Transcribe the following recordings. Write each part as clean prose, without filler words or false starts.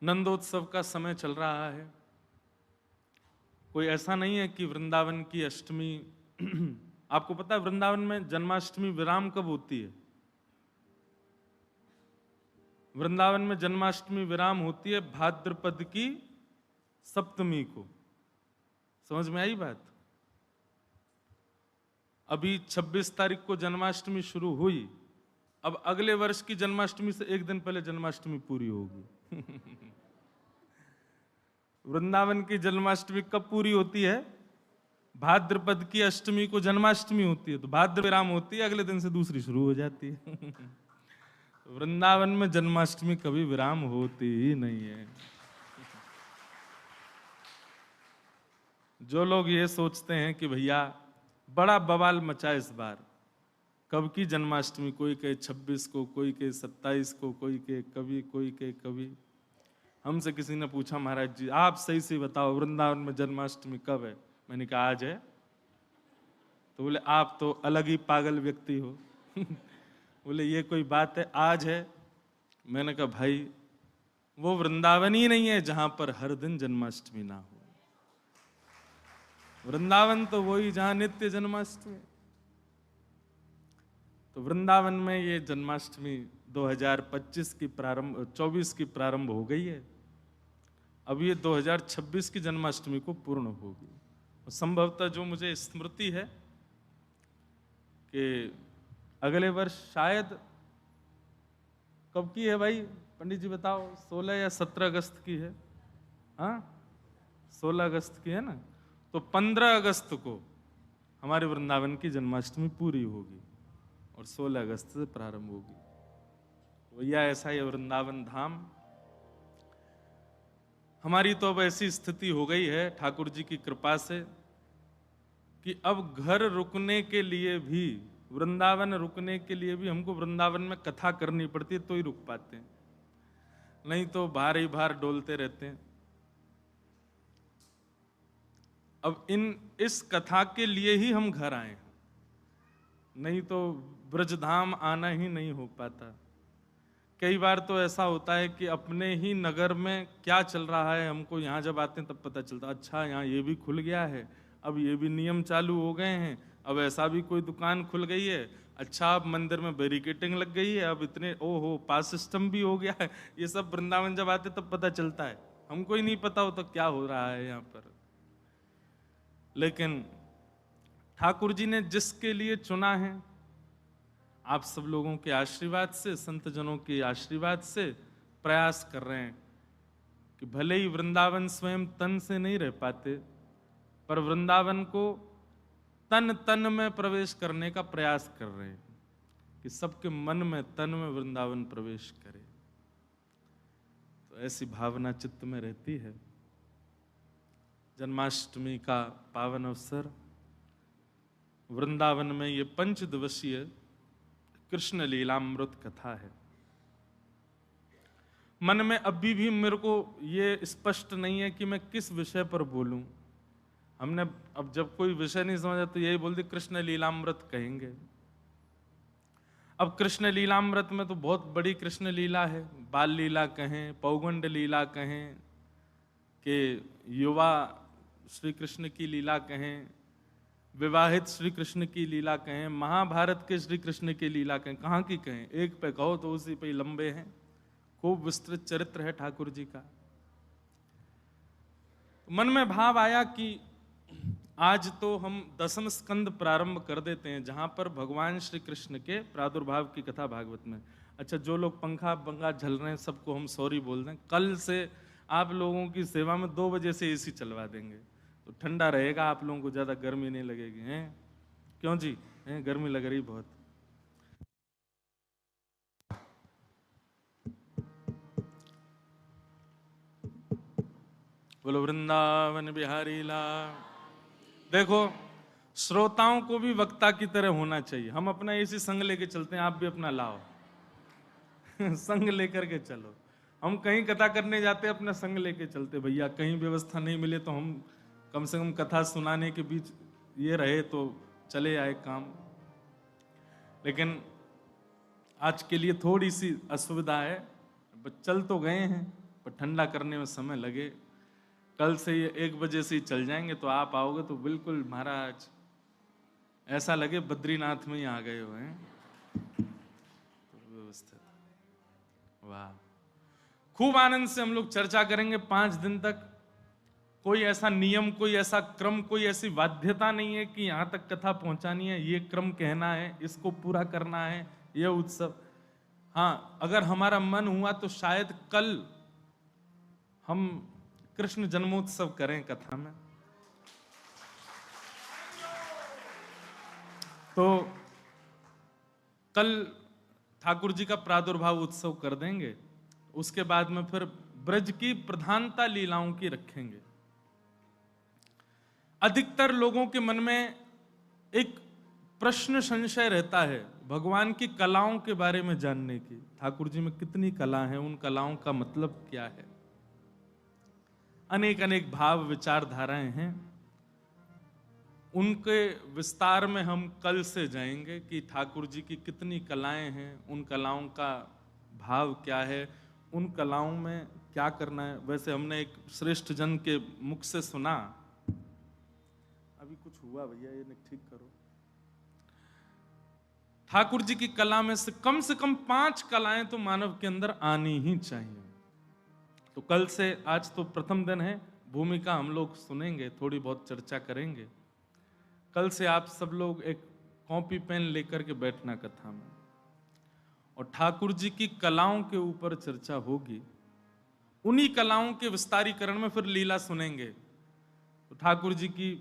नंदोत्सव का समय चल रहा है। कोई ऐसा नहीं है कि वृंदावन की अष्टमी आपको पता है वृंदावन में जन्माष्टमी विराम कब होती है? वृंदावन में जन्माष्टमी विराम होती है भाद्रपद की सप्तमी को। समझ में आई बात? अभी 26 तारीख को जन्माष्टमी शुरू हुई, अब अगले वर्ष की जन्माष्टमी से एक दिन पहले जन्माष्टमी पूरी होगी। वृंदावन की जन्माष्टमी कब पूरी होती है? भाद्रपद की अष्टमी को जन्माष्टमी होती है, तो भाद्र विराम होती है, अगले दिन से दूसरी शुरू हो जाती है। वृंदावन में जन्माष्टमी कभी विराम होती ही नहीं है। जो लोग ये सोचते हैं कि भैया बड़ा बवाल मचा इस बार, कब की जन्माष्टमी, कोई कहे 26 को, कोई कहे 27 को, कोई कहे कभी, कोई कहे कभी। हमसे किसी ने पूछा, महाराज जी आप सही से बताओ वृंदावन में जन्माष्टमी कब है? मैंने कहा आज है। तो बोले आप तो अलग ही पागल व्यक्ति हो। बोले ये कोई बात है, आज है। मैंने कहा भाई वो वृंदावन ही नहीं है जहां पर हर दिन जन्माष्टमी ना हो। वृंदावन तो वही जहां नित्य जन्माष्टमी। तो वृंदावन में ये जन्माष्टमी 2025 की 24 की प्रारंभ हो गई है। अब ये 2026 की जन्माष्टमी को पूर्ण होगी। संभवतः जो मुझे स्मृति है कि अगले वर्ष शायद, कब की है भाई पंडित जी बताओ, 16 या 17 अगस्त की है? हाँ 16 अगस्त की है ना। तो 15 अगस्त को हमारे वृंदावन की जन्माष्टमी पूरी होगी और 16 अगस्त से प्रारंभ होगी। भैया ऐसा ही वृंदावन धाम। हमारी तो अब ऐसी स्थिति हो गई है ठाकुर जी की कृपा से कि अब घर रुकने के लिए भी, वृंदावन रुकने के लिए भी हमको वृंदावन में कथा करनी पड़ती है तो ही रुक पाते हैं, नहीं तो बाहर ही बाहर डोलते रहते हैं। अब इस कथा के लिए ही हम घर आए हैं, नहीं तो ब्रजधाम आना ही नहीं हो पाता। कई बार तो ऐसा होता है कि अपने ही नगर में क्या चल रहा है हमको यहाँ जब आते हैं तब पता चलता, अच्छा यहाँ ये भी खुल गया है, अब ये भी नियम चालू हो गए हैं, अब ऐसा भी कोई दुकान खुल गई है, अच्छा अब मंदिर में बैरिकेटिंग लग गई है, अब इतने ओहो पास सिस्टम भी हो गया है। ये सब वृंदावन जब आते तब पता चलता है, हमको ही नहीं पता हो तो क्या हो रहा है यहाँ पर। लेकिन ठाकुर जी ने जिसके लिए चुना है, आप सब लोगों के आशीर्वाद से, संत जनों के आशीर्वाद से प्रयास कर रहे हैं कि भले ही वृंदावन स्वयं तन से नहीं रह पाते, पर वृंदावन को तन तन में प्रवेश करने का प्रयास कर रहे हैं कि सबके मन में तन में वृंदावन प्रवेश करे। तो ऐसी भावना चित्त में रहती है। जन्माष्टमी का पावन अवसर, वृंदावन में ये 5 दिवसीय कृष्ण लीलामृत कथा है। मन में अभी भी मेरे को ये स्पष्ट नहीं है कि मैं किस विषय पर बोलूं। हमने अब जब कोई विषय नहीं समझा तो यही बोल दी कृष्ण लीलामृत कहेंगे। अब कृष्ण लीलामृत में तो बहुत बड़ी कृष्ण लीला है, बाल लीला कहें, पौगंड लीला कहें, कि युवा श्री कृष्ण की लीला कहें, विवाहित श्री कृष्ण की लीला कहें, महाभारत के श्री कृष्ण की लीला कहें, कहाँ की कहें, एक पे कहो तो उसी पे लंबे हैं। खूब विस्तृत चरित्र है ठाकुर जी का। मन में भाव आया कि आज तो हम 10वें स्कंद प्रारंभ कर देते हैं, जहां पर भगवान श्री कृष्ण के प्रादुर्भाव की कथा भागवत में। अच्छा, जो लोग पंखा पंखा झल रहे हैं सबको हम सॉरी बोल दें, कल से आप लोगों की सेवा में 2 बजे से एसी चलवा देंगे, तो ठंडा रहेगा, आप लोगों को ज्यादा गर्मी नहीं लगेगी। हैं क्यों जी? हैं गर्मी लग रही बहुत। बोलो वृंदावन बिहारी लाल। देखो, श्रोताओं को भी वक्ता की तरह होना चाहिए। हम अपना इसी संग लेके चलते हैं, आप भी अपना लाओ। संग लेकर के चलो। हम कहीं कथा करने जाते अपना संग लेके चलते, भैया कहीं व्यवस्था नहीं मिले तो हम कम से कम कथा सुनाने के बीच ये रहे तो चले आए काम। लेकिन आज के लिए थोड़ी सी असुविधा है, चल तो गए हैं, पर ठंडा करने में समय लगे। कल से ये 1 बजे से ही चल जाएंगे, तो आप आओगे तो बिल्कुल महाराज ऐसा लगे बद्रीनाथ में ही आ गए हो हैं। तो व्यवस्थित, वाह। खूब आनंद से हम लोग चर्चा करेंगे 5 दिन तक। कोई ऐसा नियम, कोई ऐसा क्रम, कोई ऐसी बाध्यता नहीं है कि यहां तक कथा पहुंचानी है, ये क्रम कहना है, इसको पूरा करना है, ये उत्सव। हाँ, अगर हमारा मन हुआ तो शायद कल हम कृष्ण जन्मोत्सव करें कथा में। तो कल ठाकुर जी का प्रादुर्भाव उत्सव कर देंगे। उसके बाद में फिर ब्रज की प्रधानता लीलाओं की रखेंगे। अधिकतर लोगों के मन में एक प्रश्न संशय रहता है भगवान की कलाओं के बारे में जानने की। ठाकुर जी में कितनी कला है, उन कलाओं का मतलब क्या है। अनेक अनेक भाव विचारधाराएं हैं, उनके विस्तार में हम कल से जाएंगे कि ठाकुर जी की कितनी कलाएं हैं, उन कलाओं का भाव क्या है, उन कलाओं में क्या करना है। वैसे हमने एक श्रेष्ठ जन के मुख से सुना, अभी कुछ हुआ भैया, ये ठीक करो। ठाकुर जी की कला में से कम 5 कलाएं तो मानव के अंदर आनी ही चाहिए। तो कल से, आज तो प्रथम दिन है, भूमिका हम लोग सुनेंगे, थोड़ी बहुत चर्चा करेंगे। कल से आप सब लोग एक कॉपी पेन लेकर के बैठना कथा में, और ठाकुर जी की कलाओं के ऊपर चर्चा होगी। उन्हीं कलाओं के विस्तारीकरण में फिर लीला सुनेंगे। तो ठाकुर जी की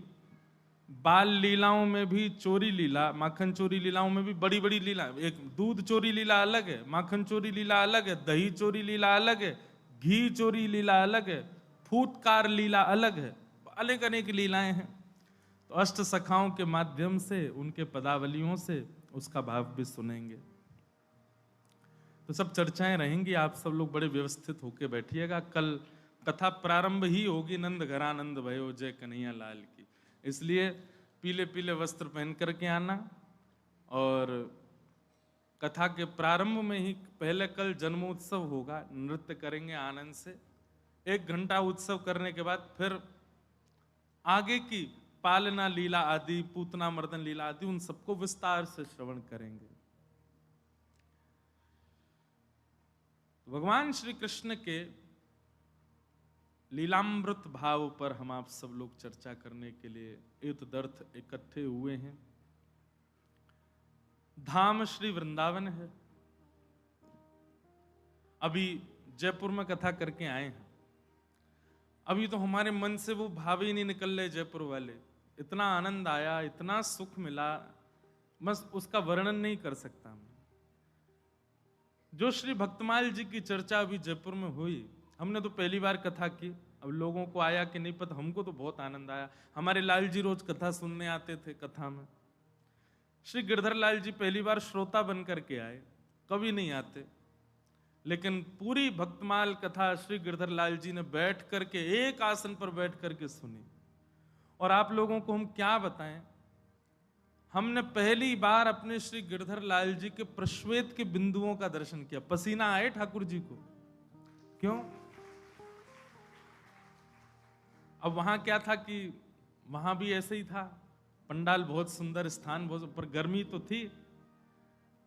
बाल लीलाओं में भी चोरी लीला, माखन चोरी लीलाओं में भी बड़ी बड़ी लीला। एक दूध चोरी लीला अलग है, माखन चोरी लीला अलग है, दही चोरी लीला अलग है, घी चोरी लीला अलग है, फूटकार लीला अलग है, अनेक अनेक लीलाएं हैं। तो अष्ट सखाओं के माध्यम से, उनके पदावलियों से उसका भाव भी सुनेंगे। तो सब चर्चाएं रहेंगी, आप सब लोग बड़े व्यवस्थित होकर बैठिएगा। कल कथा प्रारंभ ही होगी नंद घरानंद भयो जय कन्हैया लाल की, इसलिए पीले पीले वस्त्र पहन करके आना। और कथा के प्रारंभ में ही पहले कल जन्मोत्सव होगा, नृत्य करेंगे आनंद से। 1 घंटा उत्सव करने के बाद फिर आगे की पालना लीला आदि, पूतना मर्दन लीला आदि, उन सबको विस्तार से श्रवण करेंगे। भगवान श्री कृष्ण के लीलामृत भाव पर हम आप सब लोग चर्चा करने के लिए एतदर्थ इकट्ठे हुए हैं। धाम श्री वृंदावन है। अभी जयपुर में कथा करके आए हैं, अभी तो हमारे मन से वो भाव ही नहीं निकल रहे जयपुर वाले। इतना आनंद आया, इतना सुख मिला, बस उसका वर्णन नहीं कर सकता मैं। जो श्री भक्तमाल जी की चर्चा अभी जयपुर में हुई, हमने तो पहली बार कथा की, अब लोगों को आया कि नहीं पता, हमको तो बहुत आनंद आया। हमारे लाल जी रोज कथा सुनने आते थे कथा में। श्री गिरधर लाल जी पहली बार श्रोता बन करके आए, कभी नहीं आते, लेकिन पूरी भक्तमाल कथा श्री गिरधर लाल जी ने बैठ करके, एक आसन पर बैठ करके सुनी। और आप लोगों को हम क्या बताएं, हमने पहली बार अपने श्री गिरधर लाल जी के प्रश्वेत के बिंदुओं का दर्शन किया। पसीना आए ठाकुर जी को, क्यों? अब वहां क्या था कि वहां भी ऐसे ही था, पंडाल बहुत सुंदर, स्थान बहुत, पर गर्मी तो थी।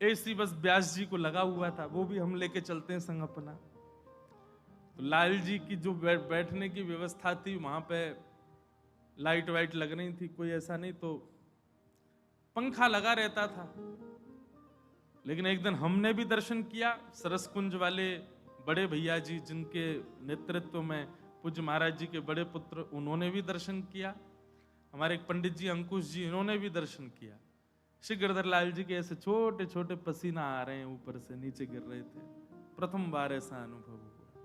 एसी बस व्यास जी को लगा हुआ था, वो भी हम लेके चलते हैं संग अपना। तो लाल जी की जो बैठने की व्यवस्था थी, वहां पे लाइट वाइट लग रही थी, कोई ऐसा नहीं, तो पंखा लगा रहता था। लेकिन एक दिन हमने भी दर्शन किया, सरस कुंज वाले बड़े भैया जी, जिनके नेतृत्व में पूज्य महाराज जी के बड़े पुत्र, उन्होंने भी दर्शन किया। हमारे एक पंडित जी अंकुश जी, इन्होंने भी दर्शन किया। श्री गिरधर लाल जी के ऐसे छोटे छोटे पसीना आ रहे हैं, ऊपर से नीचे गिर रहे थे। प्रथम बार ऐसा अनुभव हुआ,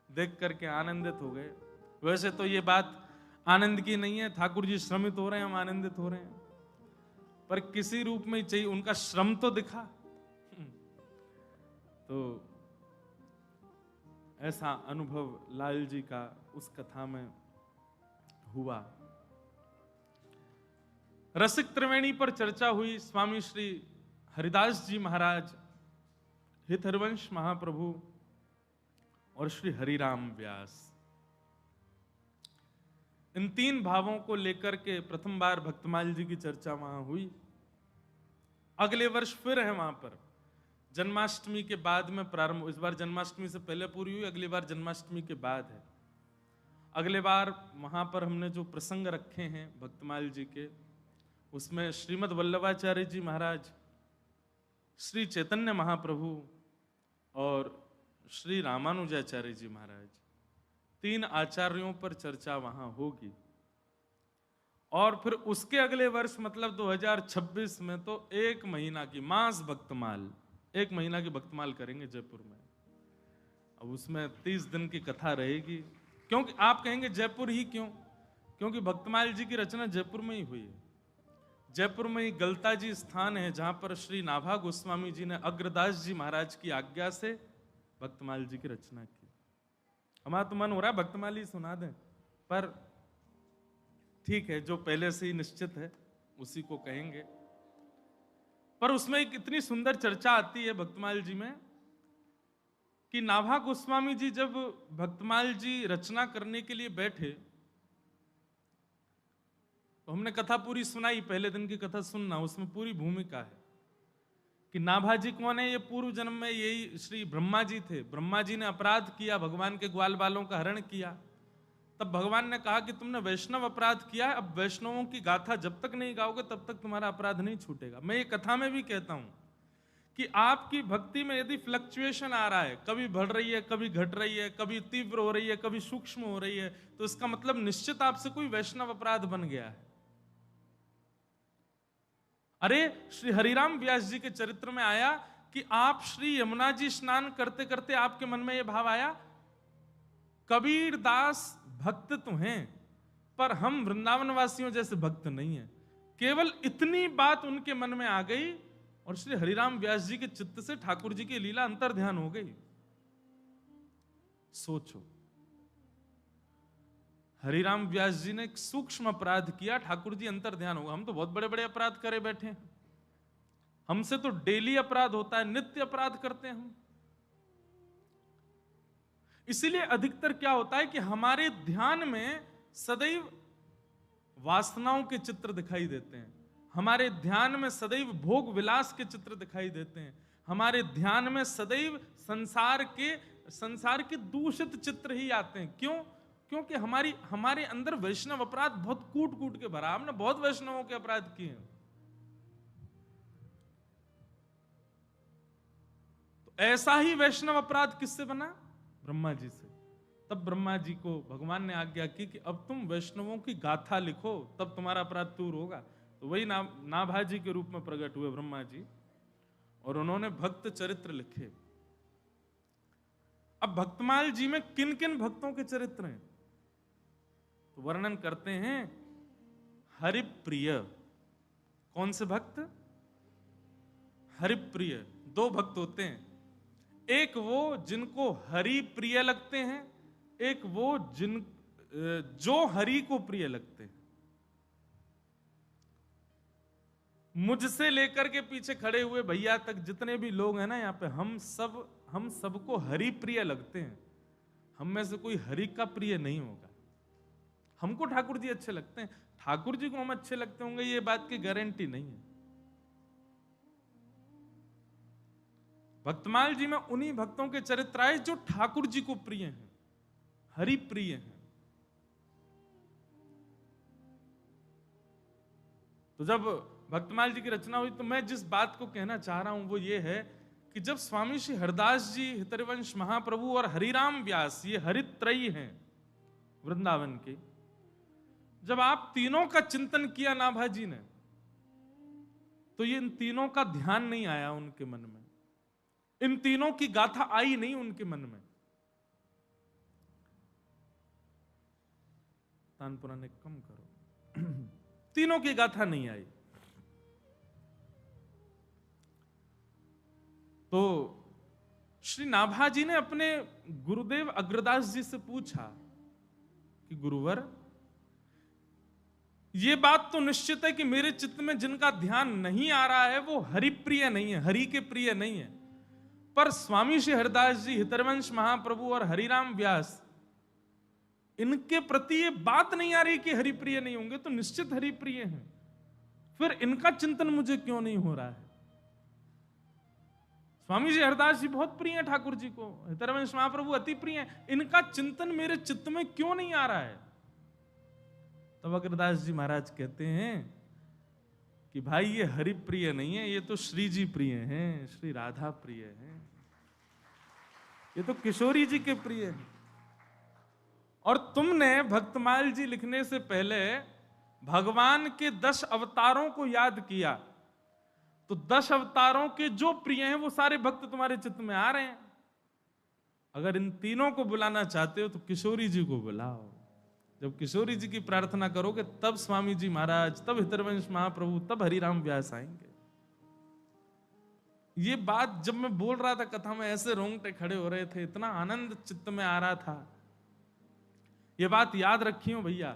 देख करके आनंदित हो गए। वैसे तो ये बात आनंद की नहीं है, ठाकुर जी श्रमित हो रहे हैं, हम आनंदित हो रहे हैं, पर किसी रूप में ही चाहिए, उनका श्रम तो दिखा। तो ऐसा अनुभव लाल जी का उस कथा में हुआ। रसिक त्रिवेणी पर चर्चा हुई। स्वामी श्री हरिदास जी महाराज, हित हरिवंश महाप्रभु और श्री हरिराम व्यास। इन तीन भावों को लेकर के प्रथम बार भक्तमाल जी की चर्चा वहां हुई। अगले वर्ष फिर है वहां पर, जन्माष्टमी के बाद में प्रारंभ। इस बार जन्माष्टमी से पहले पूरी हुई, अगली बार जन्माष्टमी के बाद है। अगले बार वहां पर हमने जो प्रसंग रखे हैं भक्तमाल जी के, उसमें श्रीमद् वल्लभाचार्य जी महाराज, श्री चैतन्य महाप्रभु और श्री रामानुजाचार्य जी महाराज, तीन आचार्यों पर चर्चा वहां होगी। और फिर उसके अगले वर्ष मतलब 2026 में तो 1 महीना की मास भक्तमाल, 1 महीना की भक्तमाल करेंगे जयपुर में। अब उसमें 30 दिन की कथा रहेगी। क्योंकि आप कहेंगे जयपुर ही क्यों? क्योंकि भक्तमाल जी की रचना जयपुर में ही हुई है। जयपुर में ही गलता जी स्थान है जहां पर श्री नाभा गोस्वामी जी ने अग्रदास जी महाराज की आज्ञा से भक्तमाल जी की रचना की। हमारा तो मन हो रहा है भक्तमाल ही सुना दें, पर ठीक है, जो पहले से ही निश्चित है उसी को कहेंगे। पर उसमें एक इतनी सुंदर चर्चा आती है भक्तमाल जी में कि नाभा गोस्वामी जी जब भक्तमाल जी रचना करने के लिए बैठे, तो हमने कथा पूरी सुनाई, पहले दिन की कथा सुनना, उसमें पूरी भूमिका है कि नाभा जी कौन है। ये पूर्व जन्म में यही श्री ब्रह्मा जी थे। ब्रह्मा जी ने अपराध किया, भगवान के ग्वाल बालों का हरण किया। तब भगवान ने कहा कि तुमने वैष्णव अपराध किया है, अब वैष्णवों की गाथा जब तक नहीं गाओगे तब तक तुम्हारा अपराध नहीं छूटेगा। मैं ये कथा में भी कहता हूं कि आपकी भक्ति में यदि फ्लक्चुएशन आ रहा है, कभी बढ़ रही है, कभी घट रही है, कभी तीव्र हो रही है, कभी सूक्ष्म हो रही है, तो इसका मतलब निश्चित आपसे कोई वैष्णव अपराध बन गया है। अरे श्री हरिराम व्यास जी के चरित्र में आया कि आप श्री यमुना जी स्नान करते करते आपके मन में यह भाव आया, कबीर दास भक्त तो हैं पर हम वृंदावन वासियों जैसे भक्त नहीं हैं। केवल इतनी बात उनके मन में आ गई और श्री हरिराम व्यास जी के चित्त से ठाकुर जी की लीला अंतर ध्यान हो गई। सोचो, हरिराम व्यास जी ने एक सूक्ष्म अपराध किया, ठाकुर जी अंतर ध्यान होगा। हम तो बहुत बड़े बड़े अपराध करे बैठे हैं, हमसे तो डेली अपराध होता है, नित्य अपराध करते हैं हम। इसीलिए अधिकतर क्या होता है कि हमारे ध्यान में सदैव वासनाओं के चित्र दिखाई देते हैं, हमारे ध्यान में सदैव भोग विलास के चित्र दिखाई देते हैं, हमारे ध्यान में सदैव संसार के दूषित चित्र ही आते हैं। क्यों? क्योंकि हमारे अंदर वैष्णव अपराध बहुत कूट कूट के भरा। हमने बहुत वैष्णवों के अपराध किए हैं। तो ऐसा ही वैष्णव अपराध किससे बना? ब्रह्मा जी से। तब ब्रह्मा जी को भगवान ने आज्ञा की कि अब तुम वैष्णवों की गाथा लिखो, तब तुम्हारा अपराध दूर होगा। तो वही नाभा जी के रूप में प्रकट हुए ब्रह्मा जी, और उन्होंने भक्त चरित्र लिखे। अब भक्तमाल जी में किन किन भक्तों के चरित्र हैं तो वर्णन करते हैं। हरिप्रिय, कौन से भक्त? हरिप्रिय। 2 भक्त होते हैं, एक वो जिनको हरि प्रिय लगते हैं, एक वो जो हरि को प्रिय लगते हैं। मुझसे लेकर के पीछे खड़े हुए भैया तक जितने भी लोग हैं ना यहाँ पे, हम सबको हरि प्रिय लगते हैं। हम में से कोई हरि का प्रिय नहीं होगा। हमको ठाकुर जी अच्छे लगते हैं, ठाकुर जी को हम अच्छे लगते होंगे ये बात की गारंटी नहीं है। भक्तमाल जी में उन्हीं भक्तों के चरित्र आए जो ठाकुर जी को प्रिय हैं, हरि प्रिय हैं। तो जब भक्तमाल जी की रचना हुई तो मैं जिस बात को कहना चाह रहा हूं वो ये है कि जब स्वामी श्री हरदास जी, हितरिवंश महाप्रभु और हरिराम व्यास, ये हरित्रयी हैं वृंदावन के, जब आप तीनों का चिंतन किया नाभा जी ने, तो ये इन तीनों का ध्यान नहीं आया उनके मन में, इन तीनों की गाथा आई नहीं उनके मन में। तानपुरा ने कम करो तीनों की गाथा नहीं आई। तो श्री नाभा जी ने अपने गुरुदेव अग्रदास जी से पूछा कि गुरुवर, ये बात तो निश्चित है कि मेरे चित्त में जिनका ध्यान नहीं आ रहा है वो हरि प्रिय नहीं है, हरि के प्रिय नहीं है, पर स्वामी श्री हरिदास जी, हितरवंश महाप्रभु और हरिराम व्यास, इनके प्रति ये बात नहीं आ रही कि हरिप्रिय नहीं होंगे, तो निश्चित हरिप्रिय हैं। फिर इनका चिंतन मुझे क्यों नहीं हो रहा है? स्वामी जी हरिदास जी बहुत प्रिय हैं ठाकुर जी को, हितरवंश महाप्रभु अति प्रिय हैं, इनका चिंतन मेरे चित्त में क्यों नहीं आ रहा है? तब अग्रदास जी महाराज कहते हैं कि भाई ये हरिप्रिय नहीं है, ये तो श्री जी प्रिय हैं, श्री राधा प्रिय हैं, ये तो किशोरी जी के प्रिय हैं। और तुमने भक्तमाल जी लिखने से पहले भगवान के 10 अवतारों को याद किया, तो 10 अवतारों के जो प्रिय हैं वो सारे भक्त तुम्हारे चित्त में आ रहे हैं। अगर इन तीनों को बुलाना चाहते हो तो किशोरी जी को बुलाओ। जब किशोरी जी की प्रार्थना करोगे तब स्वामी जी महाराज, तब हितरवंश महाप्रभु, तब हरिराम व्यास आएंगे। ये बात जब मैं बोल रहा था कथा में, ऐसे रोंगटे खड़े हो रहे थे, इतना आनंद चित्त में आ रहा था। ये बात याद रखियो भैया,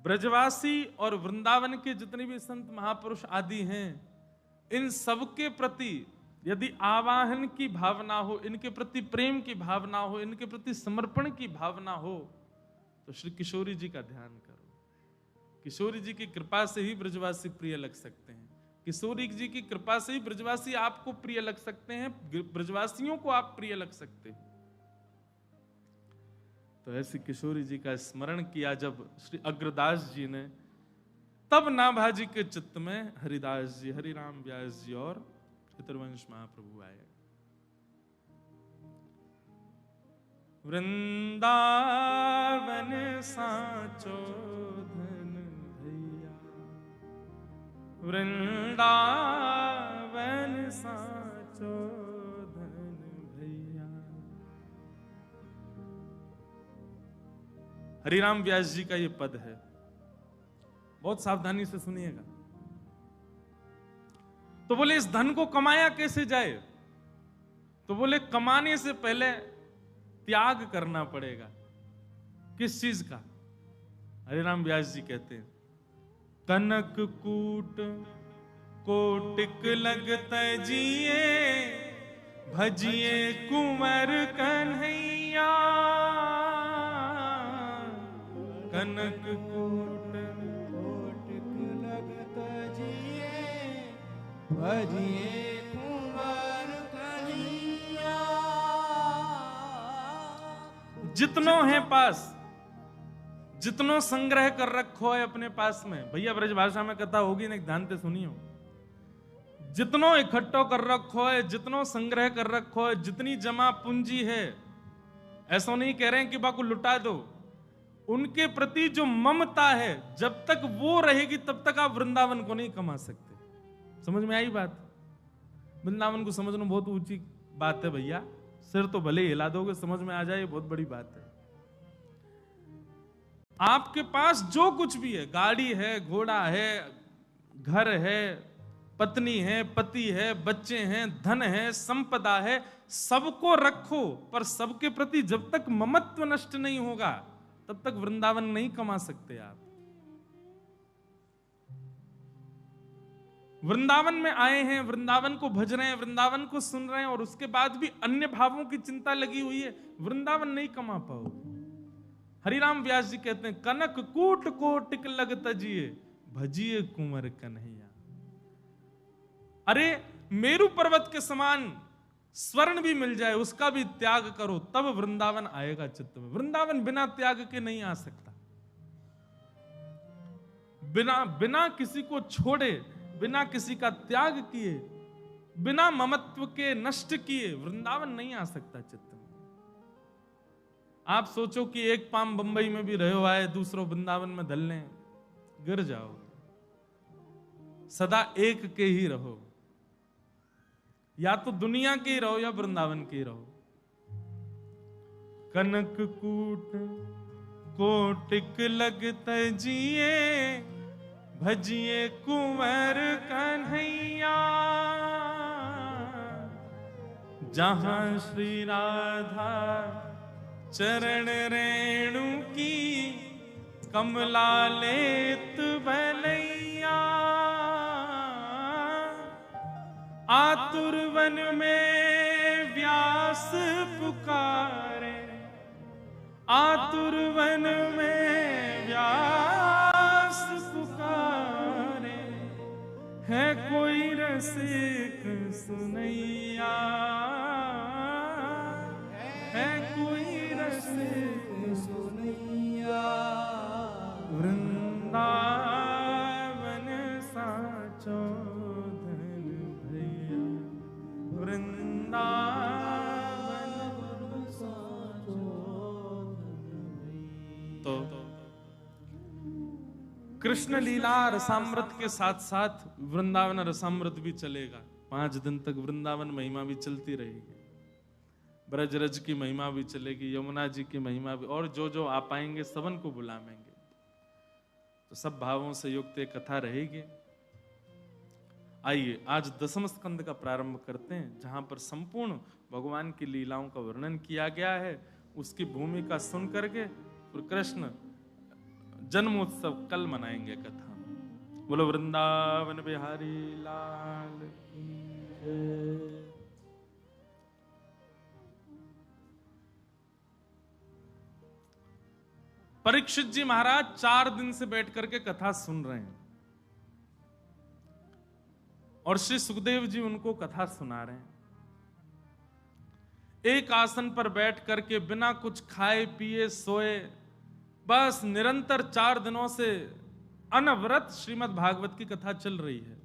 ब्रजवासी और वृंदावन के जितने भी संत महापुरुष आदि हैं, इन सबके प्रति यदि आवाहन की भावना हो, इनके प्रति प्रेम की भावना हो, इनके प्रति समर्पण की भावना हो, तो श्री किशोरी जी का ध्यान करो। किशोरी जी की कृपा से ही ब्रजवासी प्रिय लग सकते हैं, किशोरी जी की कृपा से ही ब्रजवासी आपको प्रिय लग सकते हैं, ब्रजवासियों को आप प्रिय लग सकते हैं। तो ऐसी किशोरी जी का स्मरण किया जब श्री अग्रदास जी ने, तब नाभाजी के चित्त में हरिदास जी, हरिराम व्यास जी और हितरवंश महाप्रभु आए। वृंदावन साचो धन भैया, वृंदावन साचो धन भैया। हरिराम व्यास जी का ये पद है, बहुत सावधानी से सुनिएगा। तो बोले इस धन को कमाया कैसे जाए? तो बोले कमाने से पहले त्याग करना पड़ेगा। किस चीज का? हरिराम व्यास जी कहते हैं, कनक कूट कोटिक लगत जिए, भजिए कुंवर कन्हैया। कनक कूट कोटिक लगत जिए, भजिए कुंवर कन्हैया। जितनों है पास, जितनों संग्रह कर रखो है अपने पास में, भैया ब्रज भाषा में कथा होगी ना, ध्यान से सुनियो। जितनों इकट्ठो कर रखो है, जितनों संग्रह कर रखो है, जितनी जमा पूंजी है, ऐसा नहीं कह रहे हैं कि बाको लुटा दो। उनके प्रति जो ममता है, जब तक वो रहेगी तब तक आप वृंदावन को नहीं कमा सकते। समझ में आई बात? वृंदावन को समझना बहुत ऊंची बात है भैया, सिर तो भले ही हिला दोगे, समझ में आ जाए, बहुत बड़ी बात है। आपके पास जो कुछ भी है, गाड़ी है, घोड़ा है, घर है, पत्नी है, पति है, बच्चे हैं, धन है, संपदा है, सबको रखो, पर सबके प्रति जब तक ममत्व नष्ट नहीं होगा तब तक वृंदावन नहीं कमा सकते आप। वृंदावन में आए हैं, वृंदावन को भज रहे हैं, वृंदावन को सुन रहे हैं, और उसके बाद भी अन्य भावों की चिंता लगी हुई है, वृंदावन नहीं कमा पाओगे। हरिराम व्यास जी कहते हैं, कनक कूट कोटिक लगत जिए, भजिए कुंवर कन्हैया। अरे मेरु पर्वत के समान स्वर्ण भी मिल जाए, उसका भी त्याग करो, तब वृंदावन आएगा चित्त में। वृंदावन बिना त्याग के नहीं आ सकता। बिना किसी को छोड़े, बिना किसी का त्याग किए, बिना ममत्व के नष्ट किए वृंदावन नहीं आ सकता चित्त में। आप सोचो कि एक पाम बंबई में भी रहो आए, दूसरों वृंदावन में धल लें, गिर जाओ। सदा एक के ही रहो, या तो दुनिया के ही रहो या वृंदावन के ही रहो। कनक कूट कोटिक लगत जिए, भजिए कुंवर कन्हैया। जहां श्री राधा चरण रेणु की, कमला लेत भलैया। आतुर वन में व्यास पुकारे, आतुर वन में व्यास पुकारे, है कोई रसिक सुनैया, है कोई रसिक सुनैया। वृंदावन साचो धन भैया, वृंदावन साचो धन भैया। तो कृष्ण लीला रसामृत के साथ साथ वृंदावन रसामृत भी चलेगा। 5 दिन तक वृंदावन महिमा भी चलती रहेगी, ब्रजरज की महिमा भी चलेगी, यमुना जी की महिमा भी, और जो जो आ पाएंगे सबन को बुलावेंगे। तो सब भावों से युक्त एक कथा रहेगी। आइए आज दसम स्कंद का प्रारंभ करते हैं, जहां पर संपूर्ण भगवान की लीलाओं का वर्णन किया गया है। उसकी भूमिका सुन करके फिर कृष्ण जन्मोत्सव कल मनाएंगे कथा। बोलो वृंदावन बिहारी लाल की जय। परीक्षित जी महाराज 4 दिन से बैठ करके कथा सुन रहे हैं और श्री सुखदेव जी उनको कथा सुना रहे हैं। एक आसन पर बैठ करके बिना कुछ खाए पिए सोए, बस निरंतर 4 दिनों से अनवरत श्रीमद् भागवत की कथा चल रही है।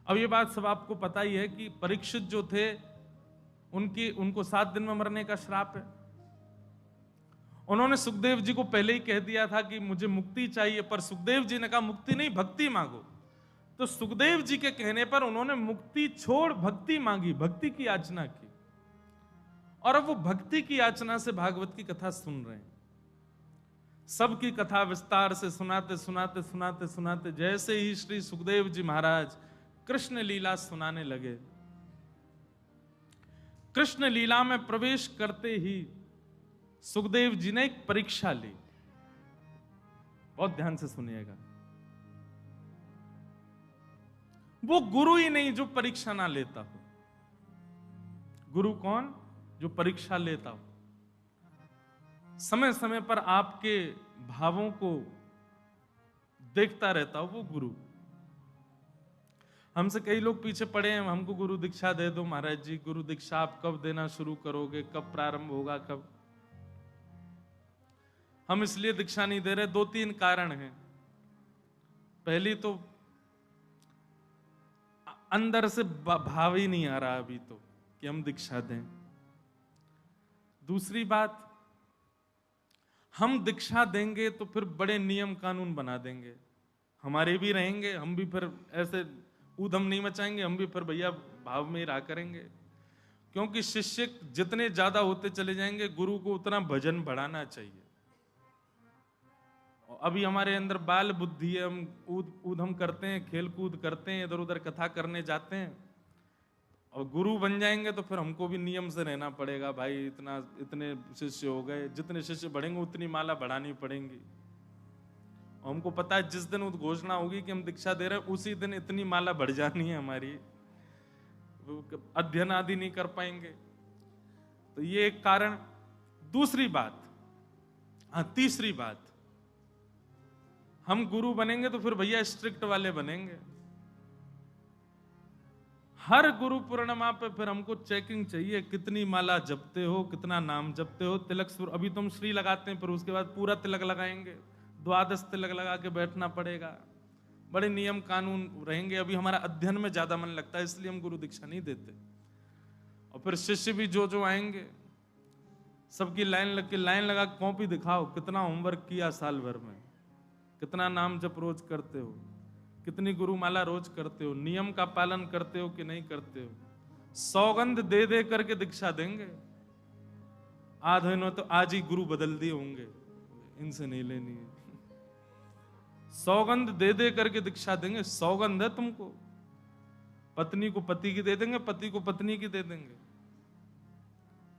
अब ये बात सब आपको पता ही है कि परीक्षित जो थे उनको 7 दिन में मरने का श्राप है। उन्होंने सुखदेव जी को पहले ही कह दिया था कि मुझे मुक्ति चाहिए, पर सुखदेव जी ने कहा मुक्ति नहीं, भक्ति मांगो। तो सुखदेव जी के कहने पर उन्होंने मुक्ति छोड़ भक्ति मांगी, भक्ति की याचना की, और अब वो भक्ति की याचना से भागवत की कथा सुन रहे हैं। सबकी कथा विस्तार से सुनाते सुनाते सुनाते सुनाते जैसे ही श्री सुखदेव जी महाराज कृष्ण लीला सुनाने लगे, कृष्ण लीला में प्रवेश करते ही सुखदेव जी ने एक परीक्षा ली। बहुत ध्यान से सुनिएगा। वो गुरु ही नहीं जो परीक्षा ना लेता हो। गुरु कौन? जो परीक्षा लेता हो, समय समय पर आपके भावों को देखता रहता हो, वो गुरु। हमसे कई लोग पीछे पड़े हैं, हमको गुरु दीक्षा दे दो महाराज जी, गुरु दीक्षा आप कब देना शुरू करोगे, कब प्रारंभ होगा, कब। हम इसलिए दीक्षा नहीं दे रहे, 2-3 कारण हैं। पहली तो अंदर से भाव ही नहीं आ रहा अभी तो कि हम दीक्षा दें। दूसरी बात, हम दीक्षा देंगे तो फिर बड़े नियम कानून बना देंगे, हमारे भी रहेंगे, हम भी फिर ऐसे ऊधम नहीं मचाएंगे, हम भी फिर भैया भाव में ही रहा करेंगे। क्योंकि शिष्य जितने ज्यादा होते चले जाएंगे, गुरु को उतना भजन बढ़ाना चाहिए। अभी हमारे अंदर बाल बुद्धि है, हम ऊधम करते हैं, खेल कूद करते हैं, इधर उधर कथा करने जाते हैं, और गुरु बन जाएंगे तो फिर हमको भी नियम से रहना पड़ेगा। भाई इतने शिष्य हो गए, जितने शिष्य बढ़ेंगे उतनी माला बढ़ानी पड़ेंगी। और हमको पता है जिस दिन घोषणा होगी कि हम दीक्षा दे रहे हैं, उसी दिन इतनी माला बढ़ जानी है हमारी, अध्ययन आदि नहीं कर पाएंगे। तो ये एक कारण। दूसरी बात, तीसरी बात, हम गुरु बनेंगे तो फिर भैया स्ट्रिक्ट वाले बनेंगे। हर गुरु पूर्णिमा पे फिर हमको चेकिंग चाहिए, कितनी माला जपते हो, कितना नाम जपते हो, तिलक सुर। अभी तुम श्री लगाते हैं, फिर उसके बाद पूरा तिलक लगाएंगे, 12 तिलक लगा के बैठना पड़ेगा, बड़े नियम कानून रहेंगे। अभी हमारा अध्ययन में ज्यादा मन लगता है, इसलिए हम गुरु दीक्षा नहीं देते। और फिर शिष्य भी जो जो आएंगे, सबकी लाइन लगा कॉपी दिखाओ, कितना होमवर्क किया साल भर में, कितना नाम जप रोज करते हो, कितनी गुरुमाला रोज करते हो, नियम का पालन करते हो कि नहीं करते हो। सौगंध दे दे करके दीक्षा देंगे। आधे ने तो आज ही गुरु बदल दिए होंगे, इनसे नहीं लेनी है। सौगंध दे दे करके दीक्षा देंगे। सौगंध है तुमको, पत्नी को पति की दे देंगे, पति को पत्नी की दे देंगे।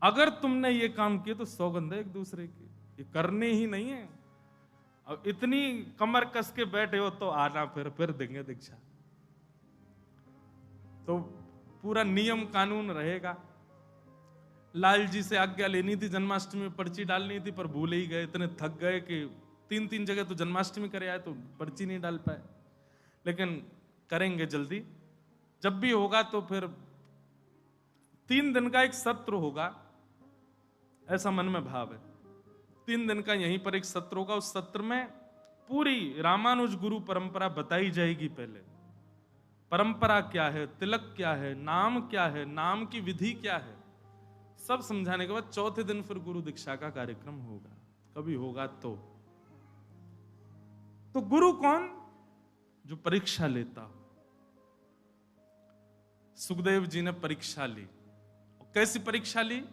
अगर तुमने ये काम किए तो सौगंध है एक दूसरे की, ये करनी ही नहीं है। अब इतनी कमर कस के बैठे हो तो आना, फिर देंगे दीक्षा। तो पूरा नियम कानून रहेगा। लाल जी से आज्ञा लेनी थी, जन्माष्टमी में पर्ची डालनी थी, पर भूल ही गए, इतने थक गए कि 3 जगह तो जन्माष्टमी करे आए तो पर्ची नहीं डाल पाए। लेकिन करेंगे जल्दी, जब भी होगा तो फिर 3 दिन का एक सत्र होगा, ऐसा मन में भाव है। 3 दिन का यहीं पर एक सत्र होगा, उस सत्र में पूरी रामानुज गुरु परंपरा बताई जाएगी। पहले परंपरा क्या है, तिलक क्या है, नाम क्या है, नाम की विधि क्या है, सब समझाने के बाद चौथे दिन फिर गुरु दीक्षा का कार्यक्रम होगा, कभी होगा तो गुरु कौन? जो परीक्षा लेता हो। सुखदेव जी ने परीक्षा ली। कैसी परीक्षा ली?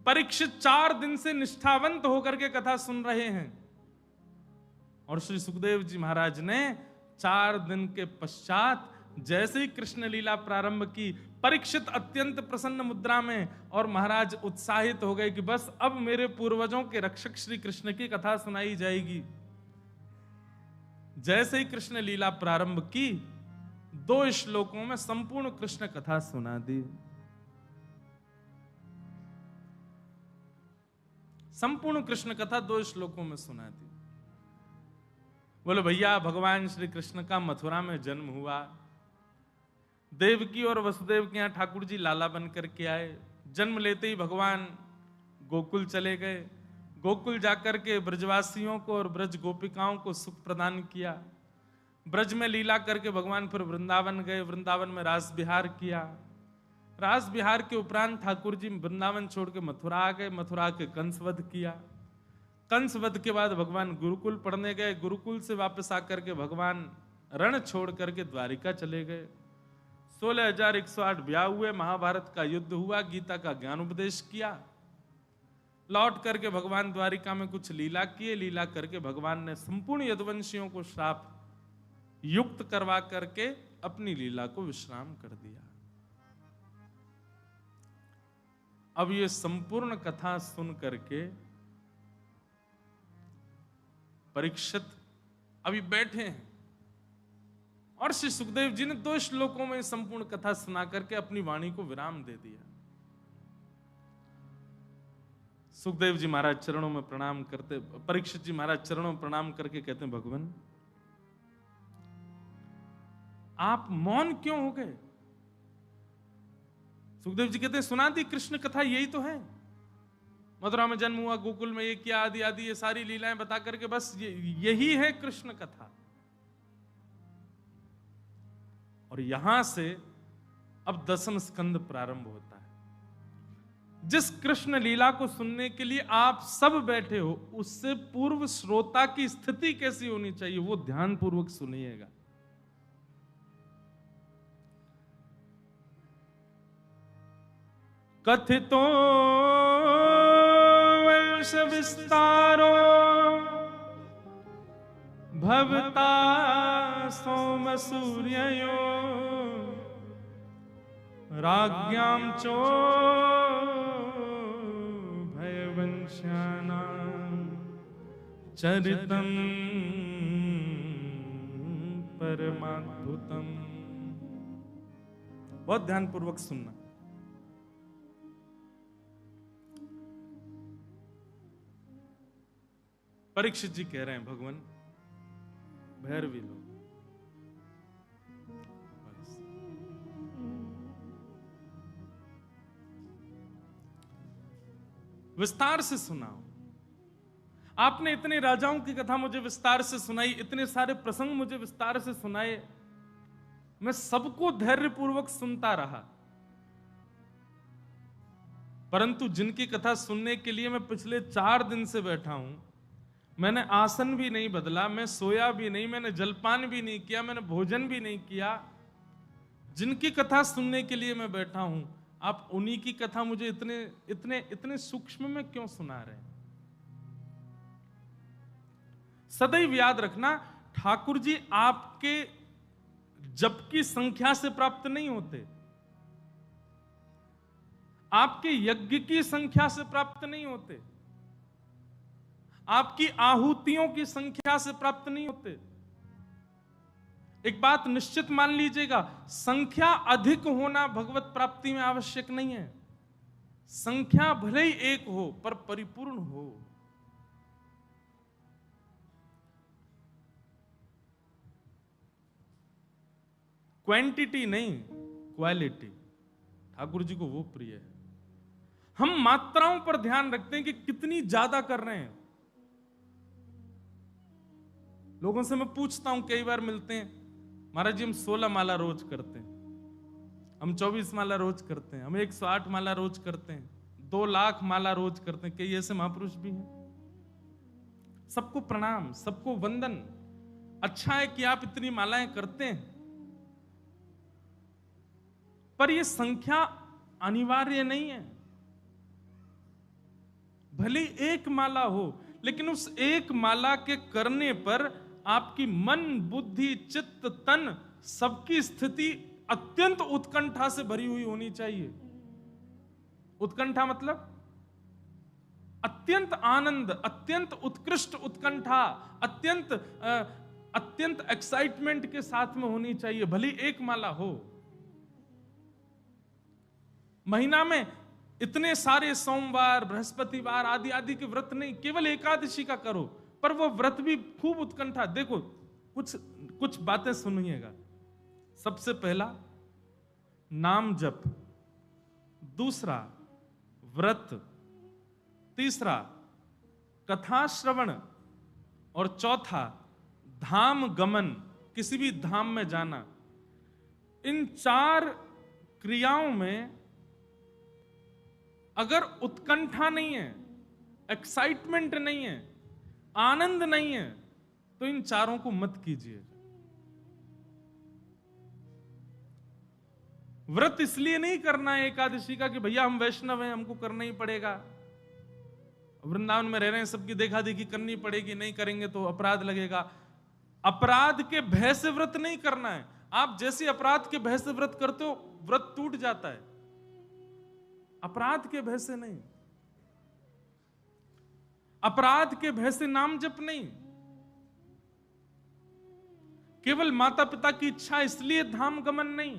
परीक्षित 4 दिन से निष्ठावंत होकर के कथा सुन रहे हैं, और श्री सुखदेव जी महाराज ने 4 दिन के पश्चात जैसे ही कृष्ण लीला प्रारंभ की, परीक्षित अत्यंत प्रसन्न मुद्रा में, और महाराज उत्साहित हो गए कि बस अब मेरे पूर्वजों के रक्षक श्री कृष्ण की कथा सुनाई जाएगी। जैसे ही कृष्ण लीला प्रारंभ की, 2 श्लोकों में संपूर्ण कृष्ण कथा सुना दी। संपूर्ण कृष्ण कथा 2 श्लोकों में सुना दी। बोले भैया, भगवान श्री कृष्ण का मथुरा में जन्म हुआ, देवकी और वसुदेव के यहां ठाकुर जी लाला बन करके आए। जन्म लेते ही भगवान गोकुल चले गए, गोकुल जाकर के ब्रजवासियों को और ब्रज गोपिकाओं को सुख प्रदान किया। ब्रज में लीला करके भगवान फिर वृंदावन गए, वृंदावन में रास विहार किया। रास विहार के उपरांत ठाकुर जी वृंदावन छोड़ के मथुरा आ गए, मथुरा के कंसवध किया। कंसवध के बाद भगवान गुरुकुल पढ़ने गए, गुरुकुल से वापस आकर के भगवान रण छोड़ करके द्वारिका चले गए। 16,108 ब्याह हुए, महाभारत का युद्ध हुआ, गीता का ज्ञान उपदेश किया। लौट करके भगवान द्वारिका में कुछ लीला किए, लीला करके भगवान ने संपूर्ण यदुवंशियों को श्राप युक्त करवा करके अपनी लीला को विश्राम कर दिया। अब ये संपूर्ण कथा सुन करके परीक्षित अभी बैठे हैं, और श्री सुखदेव जी ने 2 श्लोकों में संपूर्ण कथा सुना करके अपनी वाणी को विराम दे दिया। सुखदेव जी महाराज चरणों में प्रणाम करते, परीक्षित जी महाराज चरणों में प्रणाम करके कहते हैं, भगवान आप मौन क्यों हो गए? सुखदेव जी कहते हैं, सुना दी कृष्ण कथा, यही तो है। मथुरा में जन्म हुआ, गोकुल में ये किया, आदि आदि ये सारी लीलाएं बता करके बस यही है कृष्ण कथा। और यहां से अब 10वां स्कंद प्रारंभ होता है। जिस कृष्ण लीला को सुनने के लिए आप सब बैठे हो, उससे पूर्व श्रोता की स्थिति कैसी होनी चाहिए, वो ध्यान पूर्वक सुनिएगा। कथितो वंश विस्तारो भवता सोम सूर्ययो राज्ञां चो भयवंश्यानां चरितं परमाद्भुतम्। बहुत ध्यान पूर्वक सुनना। परीक्षित जी कह रहे हैं, भगवान भैरवी लो, विस्तार से सुनाओ। आपने इतने राजाओं की कथा मुझे विस्तार से सुनाई, इतने सारे प्रसंग मुझे विस्तार से सुनाए, मैं सबको धैर्यपूर्वक सुनता रहा, परंतु जिनकी कथा सुनने के लिए मैं पिछले 4 दिन से बैठा हूं, मैंने आसन भी नहीं बदला, मैं सोया भी नहीं, मैंने जलपान भी नहीं किया, मैंने भोजन भी नहीं किया, जिनकी कथा सुनने के लिए मैं बैठा हूं, आप उन्हीं की कथा मुझे इतने इतने इतने सूक्ष्म में क्यों सुना रहे हैं? सदैव याद रखना, ठाकुर जी आपके जप की संख्या से प्राप्त नहीं होते, आपके यज्ञ की संख्या से प्राप्त नहीं होते, आपकी आहुतियों की संख्या से प्राप्त नहीं होते, एक बात निश्चित मान लीजिएगा, संख्या अधिक होना भगवत प्राप्ति में आवश्यक नहीं है। संख्या भले ही एक हो पर परिपूर्ण हो। क्वांटिटी नहीं, क्वालिटी ठाकुर जी को वो प्रिय है। हम मात्राओं पर ध्यान रखते हैं कि कितनी ज्यादा कर रहे हैं। लोगों से मैं पूछता हूं, कई बार मिलते हैं, महाराज जी हम 16 माला रोज करते हैं, हम 24 माला रोज करते हैं, हम 108 माला रोज करते हैं, 2 लाख माला रोज करते हैं। कई ऐसे महापुरुष भी हैं। सबको प्रणाम, सबको वंदन। अच्छा है कि आप इतनी मालाएं करते हैं, पर यह संख्या अनिवार्य नहीं है। भले एक माला हो, लेकिन उस एक माला के करने पर आपकी मन, बुद्धि, चित्त, तन सबकी स्थिति अत्यंत उत्कंठा से भरी हुई होनी चाहिए। उत्कंठा मतलब अत्यंत आनंद, अत्यंत उत्कृष्ट उत्कंठा, अत्यंत एक्साइटमेंट के साथ में होनी चाहिए, भले एक माला हो। महीना में इतने सारे सोमवार, बृहस्पतिवार आदि आदि के व्रत नहीं, केवल एकादशी का करो, पर वो व्रत भी खूब उत्कंठा। देखो कुछ बातें सुनिएगा। सबसे पहला नाम जप, दूसरा व्रत, तीसरा कथा श्रवण, और चौथा धाम गमन, किसी भी धाम में जाना। इन 4 क्रियाओं में अगर उत्कंठा नहीं है, एक्साइटमेंट नहीं है, आनंद नहीं है, तो इन 4 को मत कीजिए। व्रत इसलिए नहीं करना है एकादशी का कि भैया हम वैष्णव हैं, हमको करना ही पड़ेगा। वृंदावन में रह रहे हैं, सबकी देखा देखी करनी पड़ेगी, नहीं करेंगे तो अपराध लगेगा। अपराध के भय से व्रत नहीं करना है। आप जैसे अपराध के भय से व्रत करते हो, व्रत टूट जाता है। अपराध के भय से नहीं, अपराध के भय से नाम जप नहीं, केवल माता पिता की इच्छा इसलिए धाम गमन नहीं।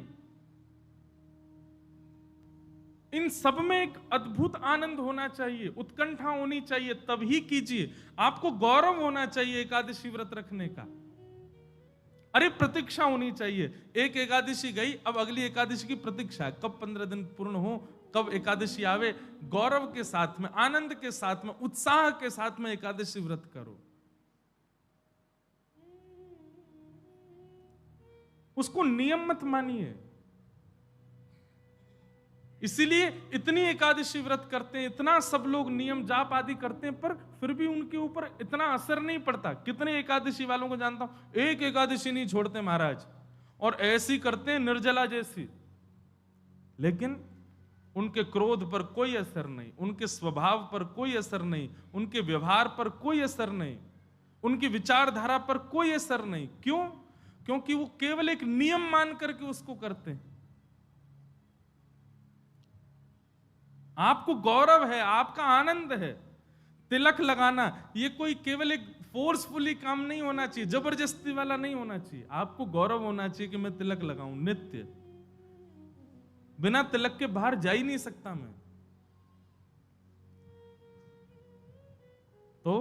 इन सब में एक अद्भुत आनंद होना चाहिए, उत्कंठा होनी चाहिए, तभी कीजिए। आपको गौरव होना चाहिए एकादशी व्रत रखने का। अरे प्रतीक्षा होनी चाहिए। एक एकादशी गई, अब अगली एकादशी की प्रतीक्षा है, कब 15 दिन पूर्ण हो, कब एकादशी आवे। गौरव के साथ में, आनंद के साथ में, उत्साह के साथ में एकादशी व्रत करो। उसको नियम मत मानिए। इसीलिए इतनी एकादशी व्रत करते हैं, इतना सब लोग नियम जाप आदि करते हैं, पर फिर भी उनके ऊपर इतना असर नहीं पड़ता। कितने एकादशी वालों को जानता हूं, एक एकादशी नहीं छोड़ते महाराज, और ऐसी करते हैं निर्जला जैसी, लेकिन उनके क्रोध पर कोई असर नहीं, उनके स्वभाव पर कोई असर नहीं, उनके व्यवहार पर कोई असर नहीं, उनकी विचारधारा पर कोई असर नहीं। क्यों? क्योंकि वो केवल एक नियम मान करके उसको करते हैं। आपको गौरव है, आपका आनंद है। तिलक लगाना ये कोई केवल एक फोर्सफुली काम नहीं होना चाहिए, जबरदस्ती वाला नहीं होना चाहिए। आपको गौरव होना चाहिए कि मैं तिलक लगाऊं नित्य, बिना तिलक के बाहर जा ही नहीं सकता मैं। तो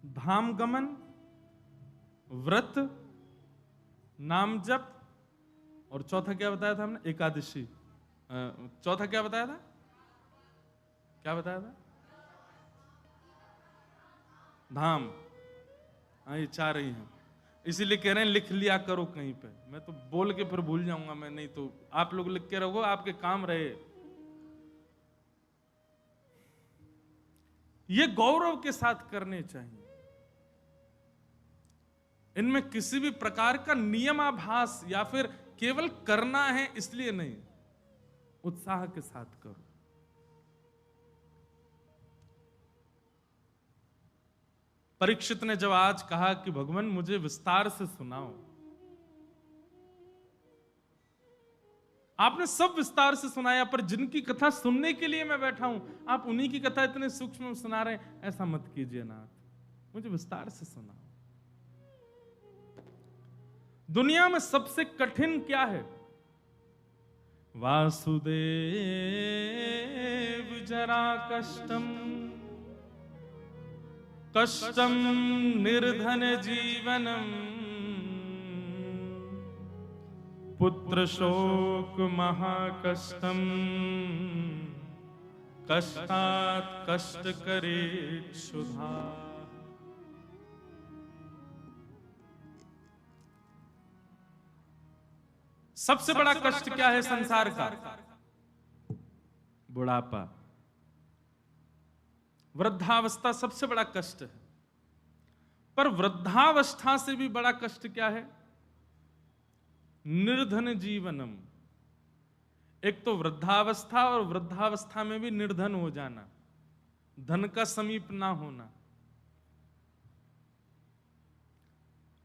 धाम गमन, व्रत, नाम जप, और चौथा क्या बताया था हमने? एकादशी। चौथा क्या बताया था? क्या बताया था? धाम। हाँ, ये 4 ही हैं, इसीलिए कह रहे हैं लिख लिया करो कहीं पे। मैं तो बोल के फिर भूल जाऊंगा मैं, नहीं तो आप लोग लिख के रखो, आपके काम रहे। ये गौरव के साथ करने चाहिए। इनमें किसी भी प्रकार का नियमाभास या फिर केवल करना है इसलिए नहीं, उत्साह के साथ करो। परीक्षित ने जब आज कहा कि भगवान मुझे विस्तार से सुनाओ, आपने सब विस्तार से सुनाया, पर जिनकी कथा सुनने के लिए मैं बैठा हूं, आप उन्हीं की कथा इतने सूक्ष्म सुना रहे हैं। ऐसा मत कीजिए नाथ, मुझे विस्तार से सुनाओ। दुनिया में सबसे कठिन क्या है? वासुदेव जरा कष्टम कष्टम निर्धन जीवनम पुत्र शोक महाकष्टम कष्टात् कष्ट करे क्षुधा। सबसे बड़ा कष्ट क्या है संसार का? बुढ़ापा, वृद्धावस्था सबसे बड़ा कष्ट है। पर वृद्धावस्था से भी बड़ा कष्ट क्या है? निर्धन जीवनम। एक तो वृद्धावस्था और वृद्धावस्था में भी निर्धन हो जाना, धन का समीप ना होना।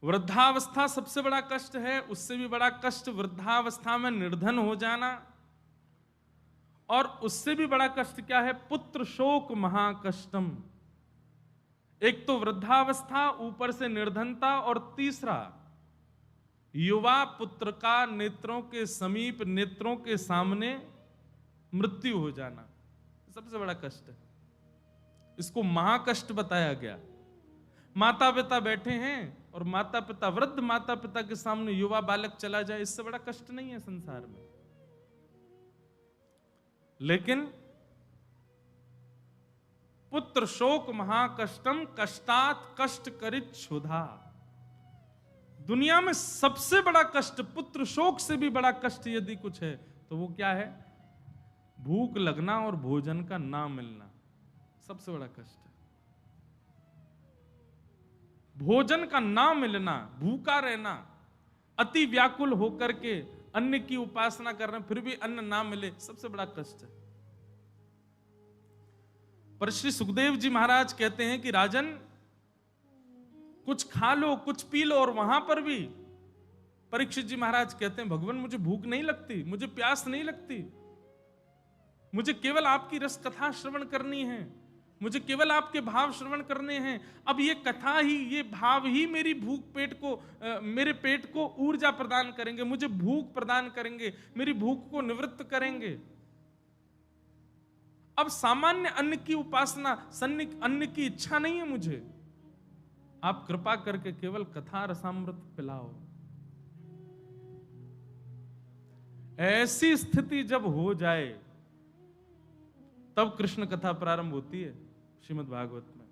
वृद्धावस्था सबसे बड़ा कष्ट है, उससे भी बड़ा कष्ट वृद्धावस्था में निर्धन हो जाना, और उससे भी बड़ा कष्ट क्या है? पुत्र शोक महाकष्टम। एक तो वृद्धावस्था, ऊपर से निर्धनता, और तीसरा युवा पुत्र का नेत्रों के समीप, नेत्रों के सामने मृत्यु हो जाना, सबसे बड़ा कष्ट है। इसको महाकष्ट बताया गया। माता पिता बैठे हैं और माता पिता, वृद्ध माता पिता के सामने युवा बालक चला जाए, इससे बड़ा कष्ट नहीं है संसार में। लेकिन पुत्र शोक महाकष्टम कष्टात् कष्ट करित क्षुधा। दुनिया में सबसे बड़ा कष्ट, पुत्र शोक से भी बड़ा कष्ट यदि कुछ है तो वो क्या है? भूख लगना और भोजन का ना मिलना, सबसे बड़ा कष्ट है। भोजन का ना मिलना, भूखा रहना, अति व्याकुल होकर के अन्न की उपासना कर रहे हैं फिर भी अन्न ना मिले, सबसे बड़ा कष्ट है। पर श्री सुखदेव जी महाराज कहते हैं कि राजन, कुछ खा लो, कुछ पी लो, और वहां पर भी परीक्षित जी महाराज कहते हैं, भगवान मुझे भूख नहीं लगती, मुझे प्यास नहीं लगती, मुझे केवल आपकी रस कथा श्रवण करनी है, मुझे केवल आपके भाव श्रवण करने हैं। अब ये कथा ही, ये भाव ही मेरी भूख पेट को, मेरे पेट को ऊर्जा प्रदान करेंगे, मुझे भूख प्रदान करेंगे, मेरी भूख को निवृत्त करेंगे। अब सामान्य अन्न की उपासना, अन्न की इच्छा नहीं है मुझे, आप कृपा करके केवल कथा रसामृत पिलाओ। ऐसी स्थिति जब हो जाए तब कृष्ण कथा प्रारंभ होती है श्रीमद् भागवत में।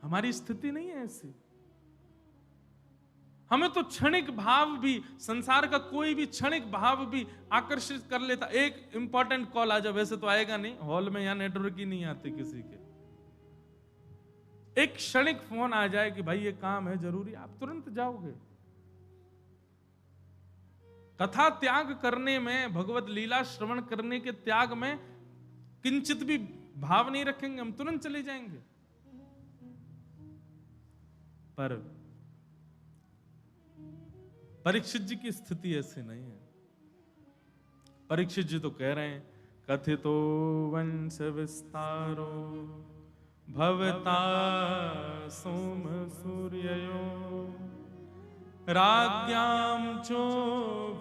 हमारी स्थिति नहीं है ऐसी। हमें तो क्षणिक भाव भी, संसार का कोई भी क्षणिक भाव भी आकर्षित कर लेता। एक इंपॉर्टेंट कॉल आ जाए, वैसे तो आएगा नहीं, हॉल में यहां नेटवर्क ही नहीं आते किसी के। एक क्षणिक फोन आ जाए कि भाई ये काम है जरूरी, आप तुरंत जाओगे। कथा त्याग करने में, भगवत लीला श्रवण करने के त्याग में किंचित भी भाव नहीं रखेंगे, हम तुरंत चले जाएंगे। पर परीक्षित जी की स्थिति ऐसी नहीं है। परीक्षित जी तो कह रहे हैं, कथितो वंश विस्तारो भवता सोम सूर्ययो राज्ञां चो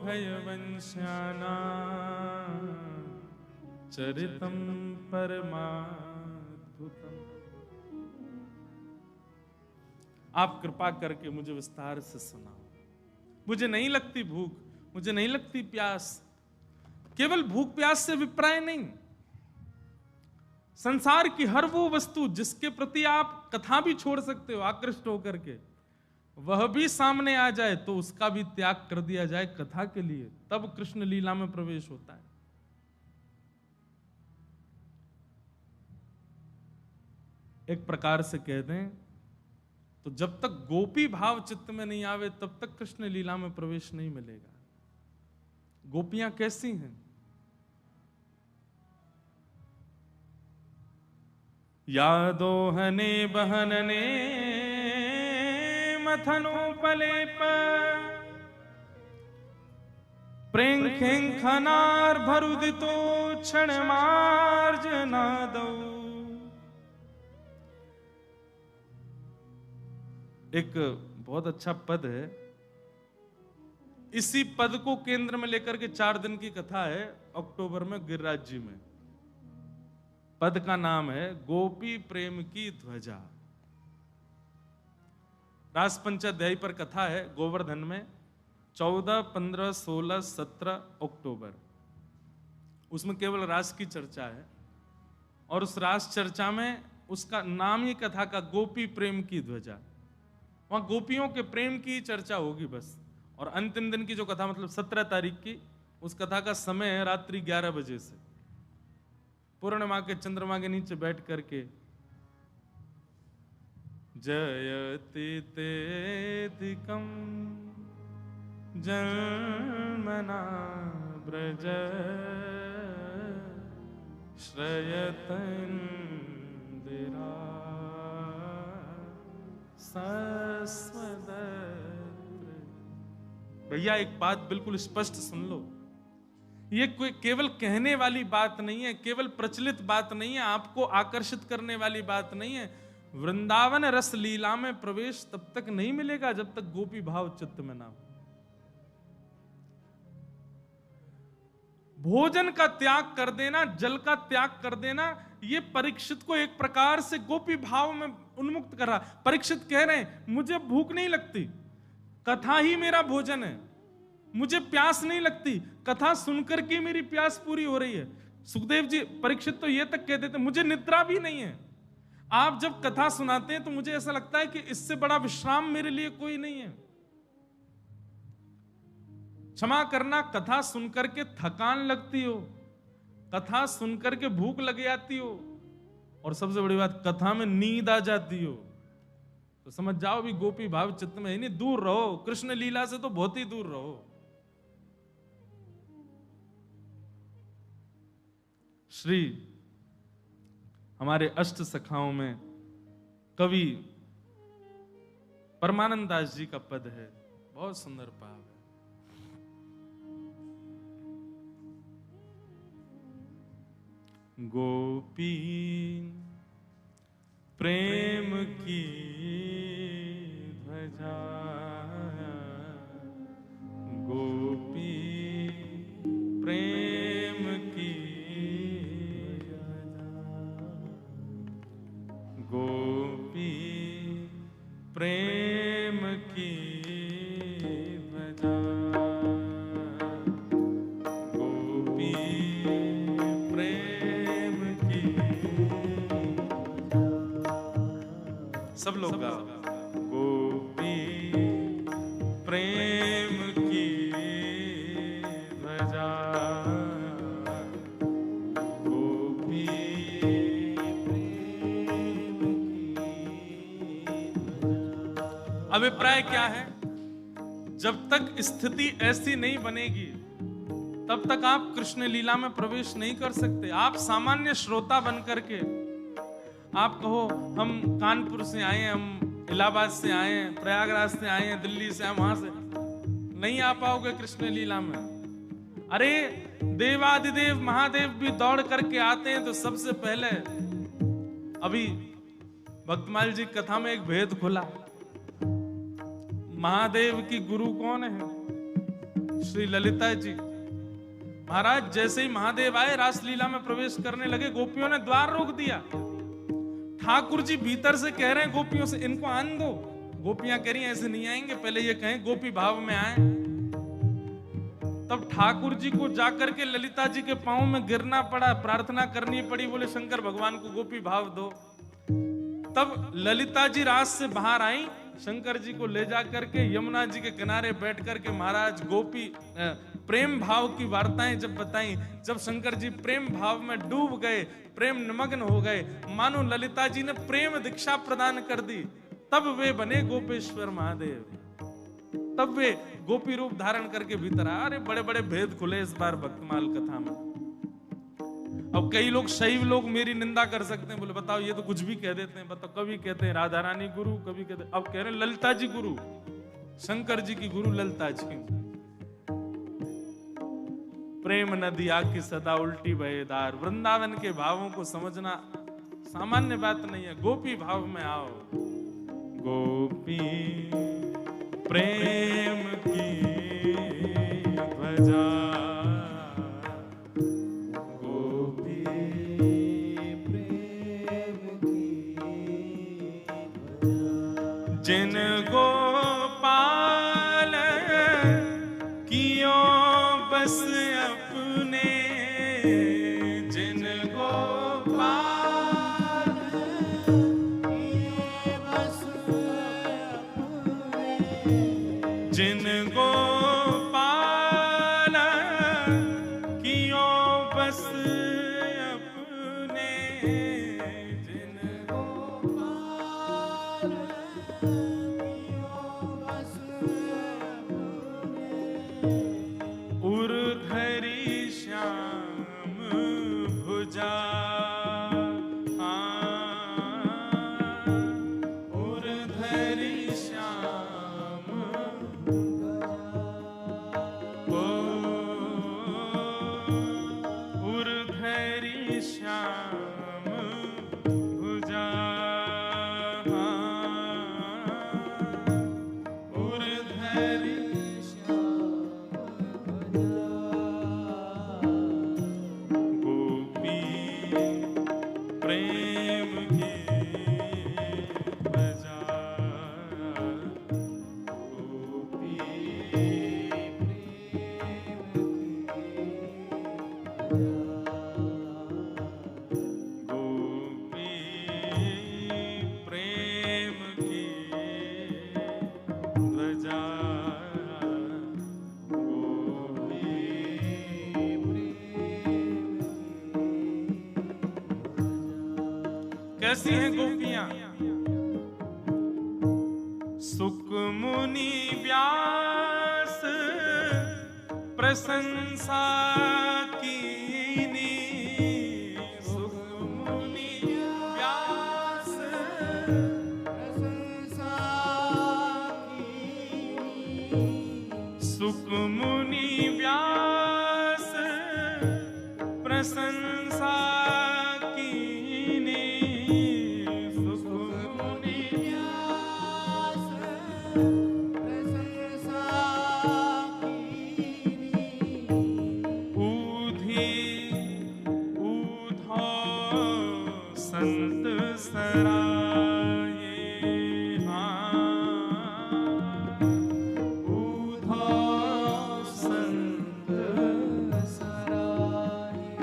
भयवंश्याना चरितम परमाद्भुतम। आप कृपा करके मुझे विस्तार से सुनाओ। मुझे नहीं लगती भूख, मुझे नहीं लगती प्यास। केवल भूख प्यास से अभिप्राय नहीं, संसार की हर वो वस्तु जिसके प्रति आप कथा भी छोड़ सकते हो आकृष्ट होकर के, वह भी सामने आ जाए तो उसका भी त्याग कर दिया जाए कथा के लिए, तब कृष्ण लीला में प्रवेश होता है। एक प्रकार से कह दें तो जब तक गोपी भाव चित्त में नहीं आवे तब तक कृष्ण लीला में प्रवेश नहीं मिलेगा। गोपियां कैसी हैं? यादोहने बहनने मथनोपलेप प्रेंखेंखनार भरुदितो क्षण मार्जनादौ। एक बहुत अच्छा पद है। इसी पद को केंद्र में लेकर के 4 दिन की कथा है अक्टूबर में गिरिराज जी में। पद का नाम है गोपी प्रेम की ध्वजा। रास पंचाध्यायी पर कथा है गोवर्धन में 14, 15, 16, 17 अक्टूबर। उसमें केवल रास की चर्चा है और उस रास चर्चा में उसका नाम ही कथा का गोपी प्रेम की ध्वजा। वहां गोपियों के प्रेम की चर्चा होगी बस। और अंतिम दिन की जो कथा मतलब 17 तारीख की, उस कथा का समय है रात्रि 11 बजे से। पूर्णिमा के चंद्रमा के नीचे बैठ करके जयति तेधिकं जन्मना ब्रज श्रयतन्दिरा सस्वदत्र। भैया एक बात बिल्कुल स्पष्ट सुन लो, ये कोई केवल कहने वाली बात नहीं है, केवल प्रचलित बात नहीं है, आपको आकर्षित करने वाली बात नहीं है। वृंदावन रस लीला में प्रवेश तब तक नहीं मिलेगा जब तक गोपी भाव चित्त में ना हो। भोजन का त्याग कर देना, जल का त्याग कर देना, ये परीक्षित को एक प्रकार से गोपी भाव में उन्मुक्त कर रहा। परीक्षित कह रहे हैं मुझे भूख नहीं लगती, कथा ही मेरा भोजन है। मुझे प्यास नहीं लगती, कथा सुनकर के मेरी प्यास पूरी हो रही है। सुखदेव जी परीक्षित तो ये तक कह देते मुझे निद्रा भी नहीं है। आप जब कथा सुनाते हैं तो मुझे ऐसा लगता है कि इससे बड़ा विश्राम मेरे लिए कोई नहीं है। क्षमा करना, कथा सुनकर के थकान लगती हो, कथा सुनकर के भूख लग जाती हो, और सबसे बड़ी बात कथा में नींद आ जाती हो, तो समझ जाओ भी गोपी भाव चित्त में ही नहीं। दूर रहो, कृष्ण लीला से तो बहुत ही दूर रहो। श्री हमारे अष्ट सखाओं में कवि परमानंद दास जी का पद है, बहुत सुंदर भाव है। गोपी प्रेम की ध्वजा, गोपी प्रेम की गोपी प्रेम की ध्वजा, गोपी प्रेम की। सब लोग गाओ। गोपी प्रेम की ध्वजा, गोपी अभिप्राय क्या है? जब तक स्थिति ऐसी नहीं बनेगी तब तक आप कृष्ण लीला में प्रवेश नहीं कर सकते। आप सामान्य श्रोता बनकर के आप कहो हम कानपुर से आए हैं, हम इलाहाबाद से आए हैं, प्रयागराज से आए हैं, दिल्ली से आए, वहां से नहीं आ पाओगे कृष्ण लीला में। अरे देवादिदेव महादेव भी दौड़ करके आते हैं तो सबसे पहले अभी भक्तमाल जी कथा में एक भेद खुला। महादेव की गुरु कौन है? श्री ललिता जी महाराज। जैसे ही महादेव आए रासलीला में प्रवेश करने लगे, गोपियों ने द्वार रोक दिया। ठाकुर जी भीतर से कह रहे हैं गोपियों से इनको आन दो। गोपियां कह रही हैं ऐसे नहीं आएंगे, पहले ये कहें गोपी भाव में आए। तब ठाकुर जी को जाकर के ललिता जी के पांव में गिरना पड़ा, प्रार्थना करनी पड़ी, बोले शंकर भगवान को गोपी भाव दो। तब ललिता जी रास से बाहर आई, शंकर जी को ले जा करके यमुना जी के किनारे बैठ करके महाराज गोपी प्रेम भाव की वार्ताएं जब बताई, जब शंकर जी प्रेम भाव में डूब गए, प्रेम निमग्न हो गए, मानो ललिता जी ने प्रेम दीक्षा प्रदान कर दी, तब वे बने गोपेश्वर महादेव। तब वे गोपी रूप धारण करके भीतर आए। अरे बड़े बड़े भेद खुले इस बार भक्तमाल कथा में। अब कई लोग शैव लोग मेरी निंदा कर सकते हैं, बोले बताओ ये तो कुछ भी कह देते हैं। बताओ कभी कहते हैं राधा रानी गुरु, कभी कहते हैं, अब कह रहे हैं ललिता जी गुरु, शंकर जी की गुरु ललिता जी। प्रेम नदी आकी सदा उल्टी बहेदार। वृंदावन के भावों को समझना सामान्य बात नहीं है। गोपी भाव में आओ। गोपी प्रेम की ध्वजा गोपी प्रेम की ध्वजा। जिन गोपाल कियो बस अपने, जिन गोपाल किए बस अपने, जिन गोपाल कियो बस अपने, जिन गोपाल कियो बस अपने, उर्धरी श्याम भुजा, उर्धरी श्याम ओ, उर्धरी श्याम भुजा, उर्धरी गोपी प्रेम की ध्वजा, गोपी गोपी प्रेम की ध्वजा, गोपी कैसी हैं गोपियां? सुख मुनि व्यास प्रशंसा कीनी, सुख मुनि व्यास प्रशंसा कीनी, सुख मुनि व्यास प्रशंसा कीनी, सुख मुनि व्यास प्रशंसा कीनी, ऊधी ऊधो संत सराये, ऊधो संत सराये,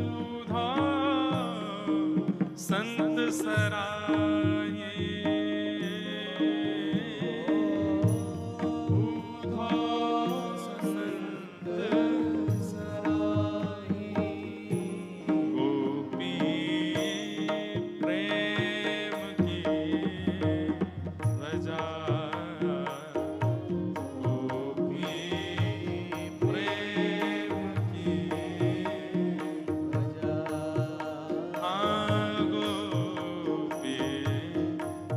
ऊधो संत सराये, ऊधो संत सराये, गोपी प्रेम की ध्वजा, गोपी प्रेम की ध्वजा। गोपी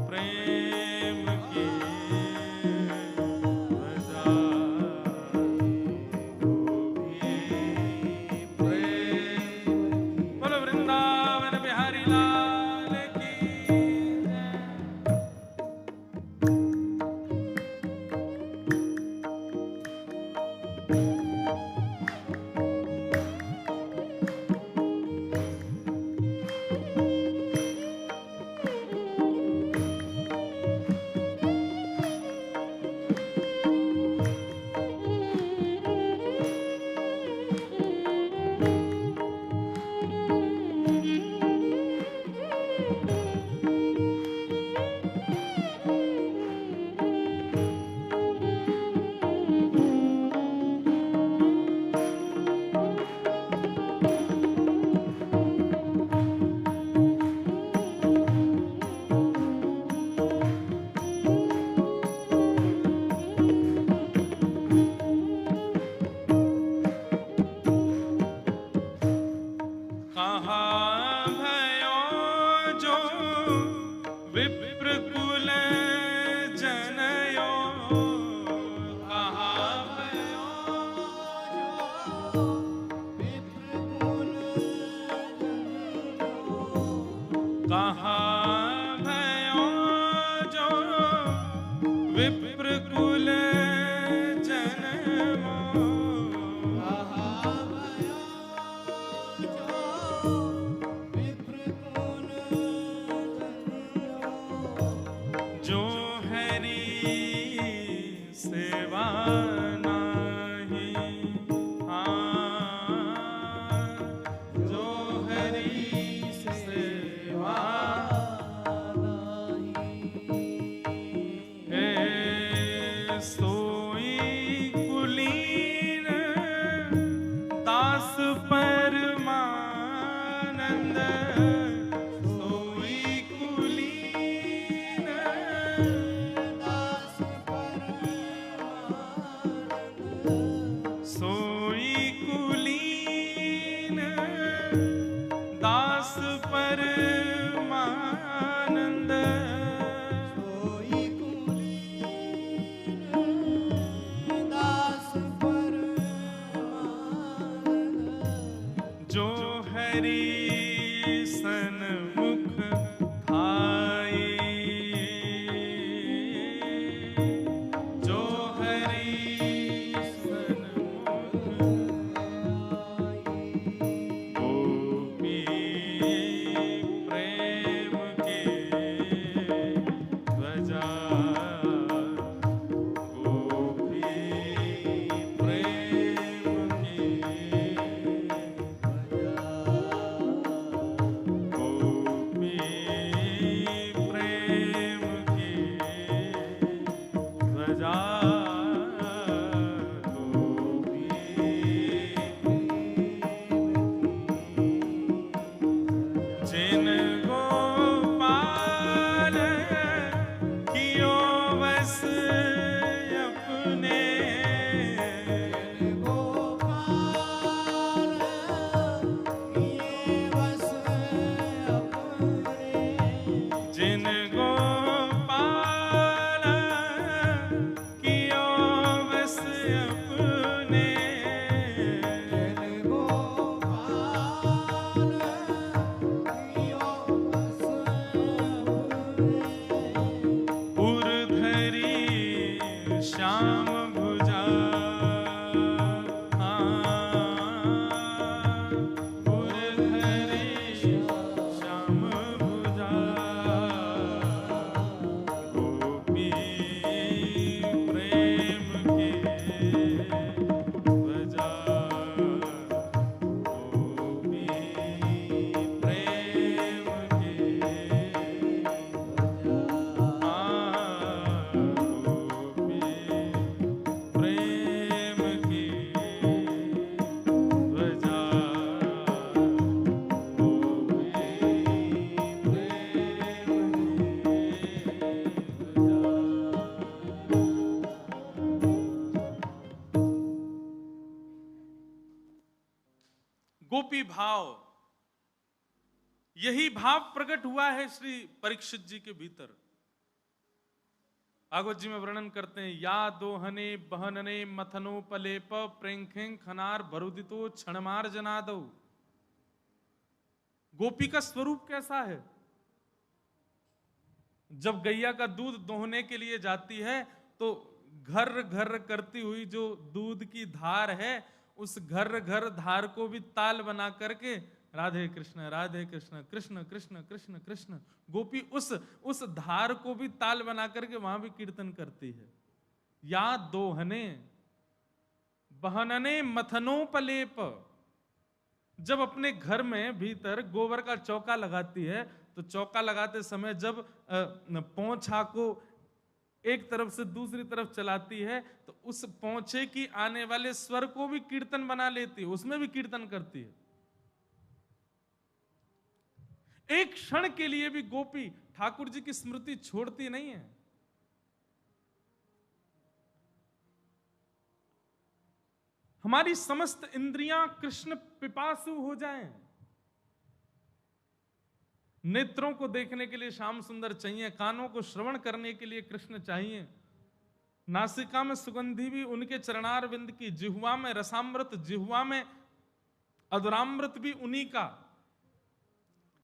प्रेम की ध्वजा, गोपी प्रेम। बोलो वृंदावन बिहारी लाल की जय। कहाँ भयो जो विप्रकुल जनयो, कहाँ भयो जो विप्रकुल जनयो, कहाँ भयो जो हरि सन्मुख भाई, जो हरि सन्मुख गोपी प्रेम के ध्वजा, गोपी प्रेम की गोपी प्रेम की ध्वजा, गोपी जिन गोपाल कियो बस अपने, गोपाल किए बस अपने, जिन गोपाल कियो बस अपने, गोपाल कियो बस अपने, उर्धरी श्याम भुजा, उर्धरी श्याम भुजा, गोपी प्रेम की ध्वजा, गोपी प्रेम की गोपी प्रेम की ध्वजा, गोपी गोपी भाव, यही भाव प्रकट हुआ है श्री परीक्षित जी के भीतर। भागवत जी में वर्णन करते हैं, या दोहने बहनने मथनो पलेप प्रेंखें खनार भरुदितो क्षणमार जनादो। गोपी का स्वरूप कैसा है? जब गैया का दूध दोहने के लिए जाती है तो घर घर करती हुई जो दूध की धार है, उस घर घर धार को भी ताल बना करके राधे कृष्ण कृष्ण कृष्ण कृष्ण कृष्ण, गोपी उस धार को भी ताल बना करके वहां भी कीर्तन करती है। या दोहने बहनने मथनोपलेप, जब अपने घर में भीतर गोबर का चौका लगाती है तो चौका लगाते समय जब पोंछा को एक तरफ से दूसरी तरफ चलाती है तो उस पोंछे की आने वाले स्वर को भी कीर्तन बना लेती है, उसमें भी कीर्तन करती है। एक क्षण के लिए भी गोपी ठाकुर जी की स्मृति छोड़ती नहीं है। हमारी समस्त इंद्रियां कृष्ण पिपासु हो जाएं। नेत्रों को देखने के लिए श्याम सुंदर चाहिए, कानों को श्रवण करने के लिए कृष्ण चाहिए, नासिका में सुगंधी भी उनके चरणार विंद की, जिह्वा में रसामृत, जिह्वा में अधुरामृत भी उन्हीं का,